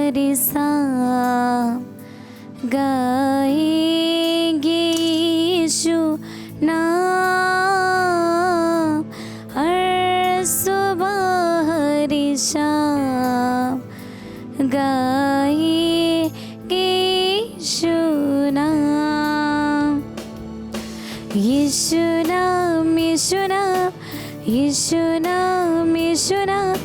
हरि साम गाएंगे यीशु नाम, हर सुबह हरि शाम गाएंगे यीशु नाम। यीशु नाम, यीशु नाम, यीशु नाम, यीशु नाम,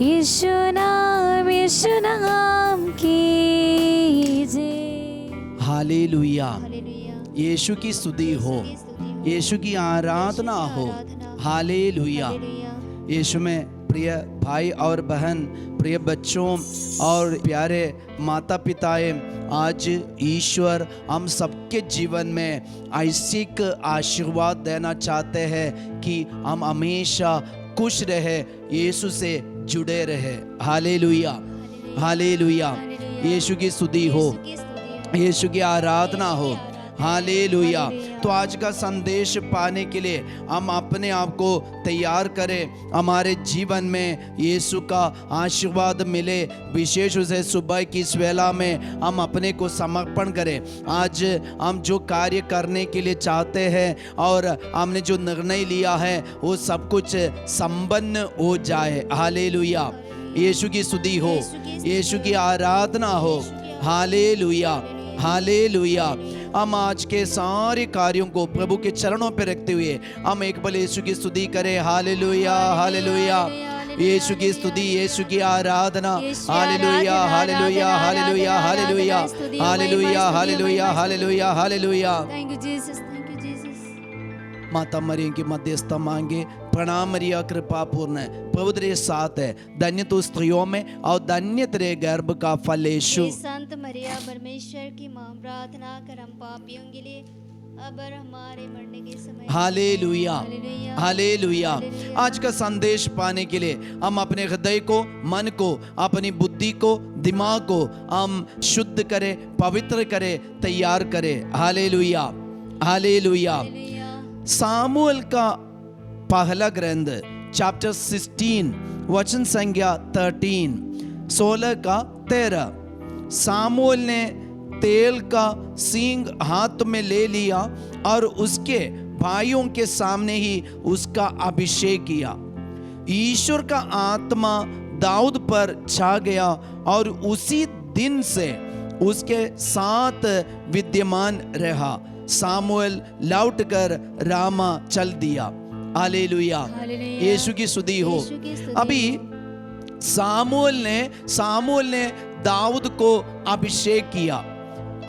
यीशु नाम, यीशु नाम की जय। हालेलुया। यीशु की स्तुति हो, यीशु की आराधना हो। हालेलुया। यीशु में प्रिय भाई और बहन, प्रिय बच्चों और प्यारे माता पिताएं, आज ईश्वर हम सबके जीवन में ऐसी आशीर्वाद देना चाहते हैं कि हम हमेशा खुश रहे, यीशु से जुड़े रहे। Hallelujah, hallelujah. यीशु की स्तुति हो, यीशु की आराधना हो। हालेलुया। तो आज का संदेश पाने के लिए हम अपने आप को तैयार करें, हमारे जीवन में यीशु का आशीर्वाद मिले। विशेष रूप से सुबह की इस वेला में हम अपने को समर्पण करें। आज हम जो कार्य करने के लिए चाहते हैं और हमने जो निर्णय लिया है वो सब कुछ संपन्न हो जाए। हालेलुया। यीशु की स्तुति हो, यीशु की आराधना हो। Hallelujah, hallelujah. हम आज के सारे कार्यों को प्रभु के चरणों पर रखते हुए हम एक बार यीशु की स्तुति करें। Hallelujah, hallelujah. यीशु की स्तुति, यीशु की आराधना। Hallelujah, hallelujah, hallelujah, hallelujah, hallelujah, hallelujah, hallelujah, hallelujah. Thank you Jesus, thank you Jesus. माता मरियम की मध्यस्थता मांगे। प्रणाम मरिया, कृपा पूर्ण है, प्रभु तेरे साथ है, धन्य तू स्त्रियों में और धन्य तेरे गर्भ का फल यीशु। संत मरिया परमेश्वर की मां, प्रार्थना कर हम पापियों के लिए अब और हमारे मरने के समय। Hallelujah, hallelujah. आज का संदेश पाने के लिए हम अपने हृदय को, मन को, अपनी बुद्धि को, दिमाग को हम शुद्ध करें, पवित्र करें, तैयार करें। Hallelujah, hallelujah. सामुएल का पहला ग्रंथ चैप्टर 16 वचन संख्या 13, 16 का 13। सामुएल ने तेल का सींग हाथ में ले लिया और उसके भाइयों के सामने ही उसका अभिषेक किया। ईश्वर का आत्मा दाऊद पर छा गया और उसी दिन से उसके साथ विद्यमान रहा। सामुएल लौटकर रामा चल दिया। हालेलुया, यीशु की स्तुति हो। अभी सामुएल ने दाऊद को अभिषेक किया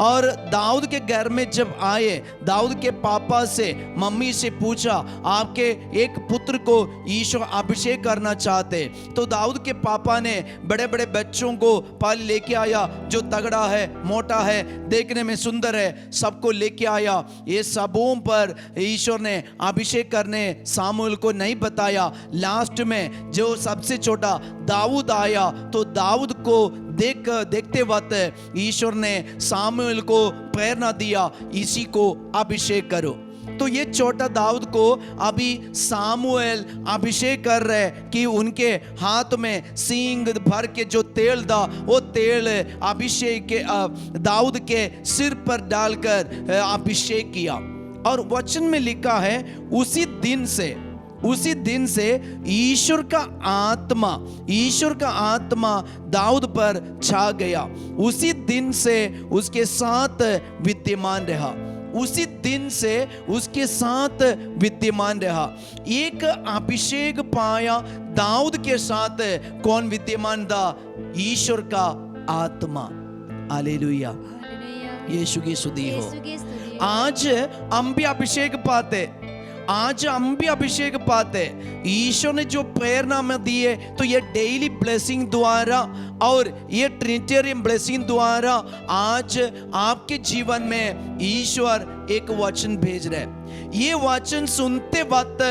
और दाऊद के घर में जब आए, दाऊद के पापा से, मम्मी से पूछा आपके एक पुत्र को ईश्वर अभिषेक करना चाहते। तो दाऊद के पापा ने बड़े बड़े बच्चों को पहले लेके आया, जो तगड़ा है, मोटा है, देखने में सुंदर है, सबको लेके आया। ये सबों पर ईश्वर ने अभिषेक करने सामुएल को नहीं बताया। लास्ट में जो सबसे छोटा दाऊद आया, तो दाऊद को देखते वक्त ईश्वर ने सामुएल को प्रेरणा दिया, इसी को अभिषेक करो। तो ये छोटा दाऊद को अभी सामुएल अभिषेक कर रहे कि उनके हाथ में सींग भर के जो तेल था, वो तेल अभिषेक के दाऊद के सिर पर डालकर अभिषेक किया। और वचन में लिखा है उसी दिन से ईश्वर का आत्मा दाऊद पर छा गया। उसी दिन से उसके साथ विद्यमान रहा। उसी दिन से उसके साथ विद्यमान रहा। एक अभिषेक पाया दाऊद के साथ। कौन विद्यमान था? ईश्वर का आत्मा। हालेलुया, यीशु की स्तुति हो। आज हम भी अभिषेक पाते। ईश्वर ने जो प्रेरणा में दिए, तो ये डेली ब्लेसिंग द्वारा और ये ट्रिनिटेरियन ब्लेसिंग द्वारा आज आपके जीवन में ईश्वर एक वचन भेज रहे। ये वचन सुनते वक्त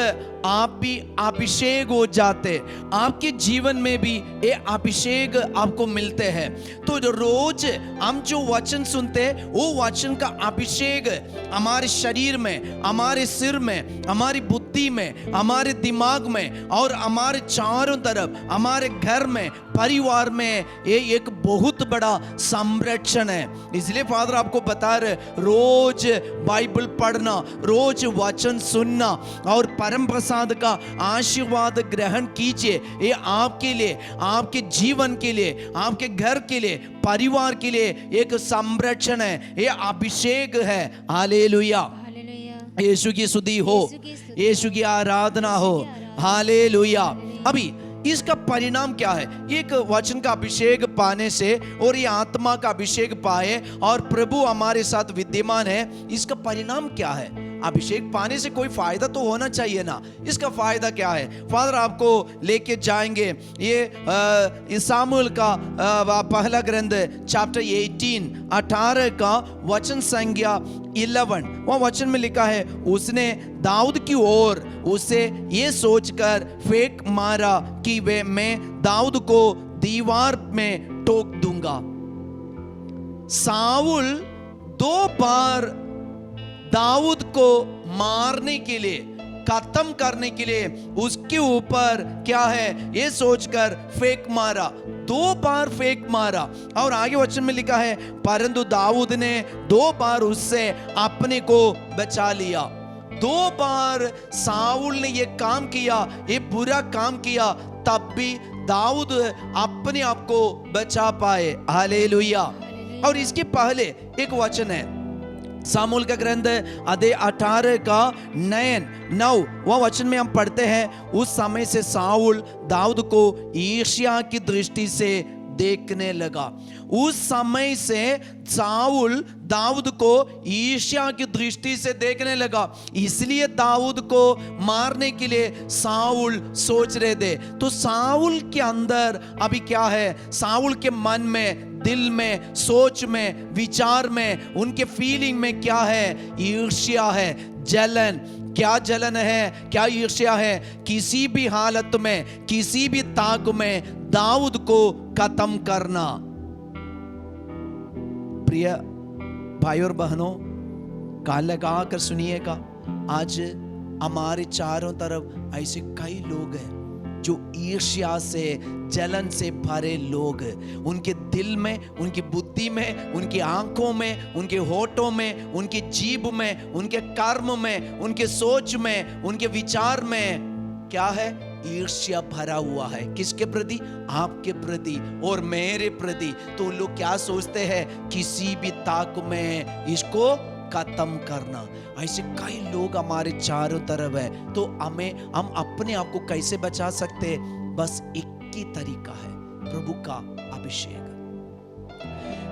आप भी अभिषेक हो जाते, आपके जीवन में भी ये अभिषेक आपको मिलते हैं। तो रोज हम जो वचन सुनते, वो वचन का अभिषेक हमारे शरीर में, हमारे सिर में, हमारी बुद्धि में, हमारे दिमाग में और हमारे चारों तरफ, हमारे घर में परिवार में ये एक बहुत बड़ा संरक्षण है। इसलिए फादर आपको बता रहे, रोज बाइबल पढ़ना, रोज वचन सुनना और परम प्रसाद का आशीर्वाद ग्रहण कीजिए। ये आपके लिए, आपके जीवन के लिए, आपके घर के लिए, परिवार के लिए एक संरक्षण है, ये अभिषेक है। हालेलुया, हालेलुया, यीशु की स्तुति हो, यीशु की आराधना हो। हालेलुया। अभी इसका परिणाम क्या है? एक वचन का अभिषेक पाने से और ये आत्मा का अभिषेक पाए और प्रभु हमारे साथ विद्यमान है, इसका परिणाम क्या है? अभिषेक पाने से कोई फायदा तो होना चाहिए ना। इसका फायदा क्या है? फादर आपको लेके जाएंगे ये सामुएल का पहला ग्रंथ चैप्टर 18 का वचन संख्या 11। वह वचन में लिखा है, उसने दाऊद की ओर उसे ये सोचकर फेंक मारा कि वे मैं दाऊद को दीवार में ठोक दूंगा। साउल 2 बार दाऊद को मारने के लिए, खत्म करने के लिए उसके ऊपर क्या है ये सोचकर फेंक मारा, 2 बार फेंक मारा। और आगे वचन में लिखा है, परंतु दाऊद ने 2 बार उससे अपने को बचा लिया। 2 बार साउल ने ये काम किया, ये बुरा काम किया, तब भी दाऊद अपने आप को बचा पाए। हालेलुया। और इसके पहले एक वचन है, सामुएल का ग्रंथ अध्याय 18 का 9 वह वचन में हम पढ़ते हैं, उस समय से साउल दाऊद को ईर्ष्या की दृष्टि से देखने लगा। उस समय से साउल दाऊद को ईर्ष्या की दृष्टि से देखने लगा, इसलिए दाऊद को मारने के लिए साउल सोच रहे थे। तो साउल के अंदर अभी क्या है? साउल के मन में, दिल में, सोच में, विचार में, उनके फीलिंग में क्या है? ईर्ष्या है, जलन। क्या जलन है, क्या ईर्ष्या है? किसी भी हालत में, किसी भी ताक में दाऊद को खत्म करना। प्रिय भाई और बहनों, कान लगा कर सुनिएगा, आज हमारे चारों तरफ ऐसे कई लोग हैं जो ईर्ष्या से, जलन से भरे लोग। उनके दिल में, उनकी बुद्धि में, उनकी आंखों में, उनके होठों में, उनकी जीभ में, उनके कर्म में, उनके सोच में, उनके विचार में क्या है? ईर्ष्या भरा हुआ है। किसके प्रति? आपके प्रति और मेरे प्रति। तो लोग क्या सोचते हैं? किसी भी ताक में इसको खत्म करना। ऐसे कई लोग हमारे चारों तरफ है। तो हम अपने आप को कैसे बचा सकते हैं? बस एक ही तरीका है, प्रभु का अभिषेक।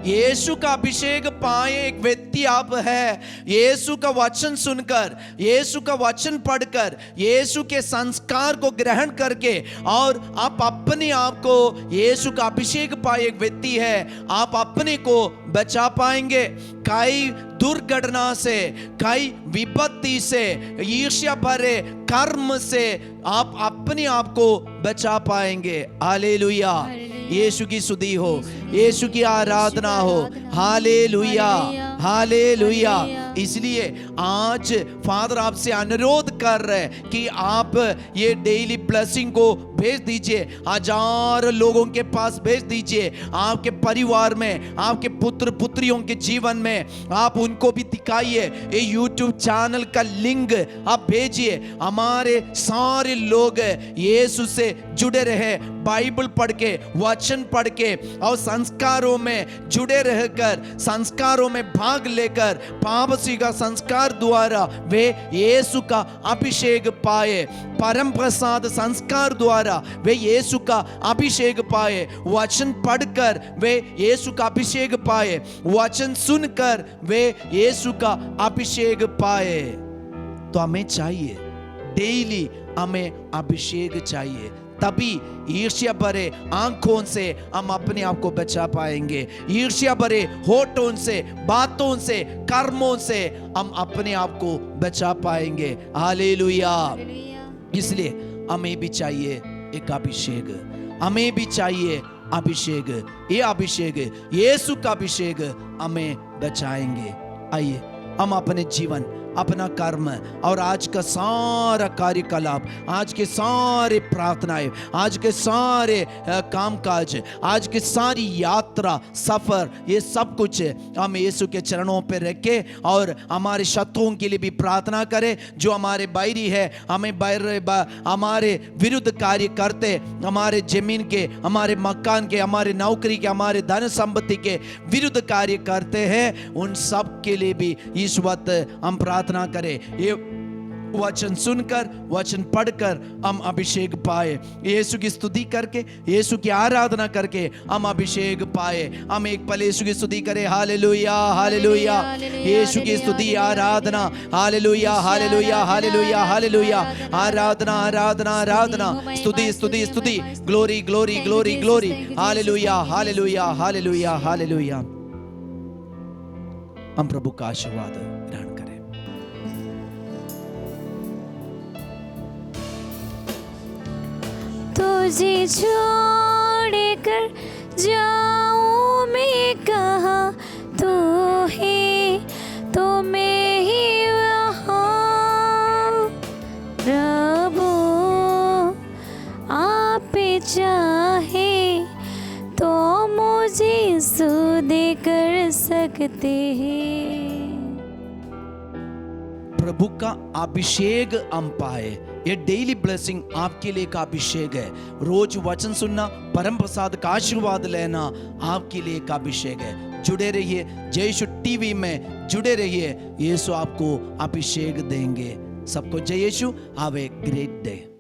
यीशु का अभिषेक पाए एक व्यक्ति आप है, यीशु का वचन सुनकर, यीशु का वचन पढ़कर, यीशु के संस्कार को ग्रहण करके और आप अपने आप को यीशु का अभिषेक पाए एक व्यक्ति है, आप अपने को बचा पाएंगे कई दुर्घटना से, कई विपत्ति से, ईर्ष्या भरे कर्म से आप अपने आप को बचा पाएंगे। हालेलुया। यीशु की स्तुति हो, यीशु की आराधना हो। Hallelujah, hallelujah. इसलिए आज फादर आपसे अनुरोध कर रहे हैं कि आप ये डेली ब्लेसिंग को भेज दीजिए, 1000 लोगों के पास भेज दीजिए। आपके परिवार में, आपके पुत्र पुत्रियों के जीवन में आप उनको भी दिखाइए। ये यूट्यूब चैनल का लिंक आप भेजिए। हमारे सारे लोग यीशु से जुड़े रहे, बाइबल पढ़ के, वचन पढ़ के और संस्कारों में जुड़े रहकर, संस्कारों में भाग लेकर, पापसी का संस्कार द्वारा वे यीशु का अभिषेक पाए, परम प्रसाद संस्कार द्वारा वे यीशु का अभिषेक पाए, वचन पढ़कर वे यीशु का अभिषेक पाए, वचन सुनकर वे यीशु का अभिषेक पाए। तो हमें चाहिए, डेली हमें अभिषेक चाहिए, तभी ईर्ष्या भरे आंखों से हम अपने आप को बचा पाएंगे। ईर्ष्या भरे होठों से, बातों से, कर्मों से हम अपने आप को बचा पाएंगे। हालेलुया। इसलिए हमें भी चाहिए एक अभिषेक, हमें भी चाहिए अभिषेक। ये अभिषेक, यीशु का अभिषेक हमें बचाएंगे। आइए हम अपने जीवन, अपना कर्म और आज का सारा कार्यकलाप, आज के सारे प्रार्थनाएं, आज के सारे कामकाज, आज की सारी यात्रा सफर, ये सब कुछ हम यीशु के चरणों पे रखे और हमारे शत्रुओं के लिए भी प्रार्थना करें जो हमारे बैरी है, हमारे विरुद्ध कार्य करते, हमारे जमीन के, हमारे मकान के, हमारे नौकरी के, हमारे धन संपत्ति के विरुद्ध कार्य करते हैं, उन सब के लिए भी इस वक्त हम प्रार्थना करें। ये वचन सुनकर, वचन पढ़कर हम अभिषेक पाए, यीशु की स्तुति करके, यीशु की आराधना करके हम अभिषेक पाए। हम एक पल यीशु की स्तुति करें। हालेलुया, हालेलुया, यीशु की स्तुति, आराधना, हालेलुया, हालेलुया, हालेलुया, हालेलुया, आराधना, आराधना, आराधना, स्तुति, स्तुति, स्तुति, glory, glory, glory, glory, hallelujah, hallelujah, hallelujah, hallelujah. हम प्रभु का आशीर्वाद ग्रहण करें। तुझे छोड़ कर जाऊं मैं कहाँ, तू ही तो मैं ही वहाँ। प्रभु आप चाहे तो मुझे सुधे कर सकते हैं। प्रभु का अभिषेक हम पाए। ये डेली ब्लेसिंग आपके लिए का अभिषेक है। रोज वचन सुनना, परम प्रसाद का आशीर्वाद लेना आपके लिए का अभिषेक है। जुड़े रहिए, जय यीशु टीवी में जुड़े रहिए, यीशु आपको अभिषेक देंगे। सबको जय यीशु। Have a great day.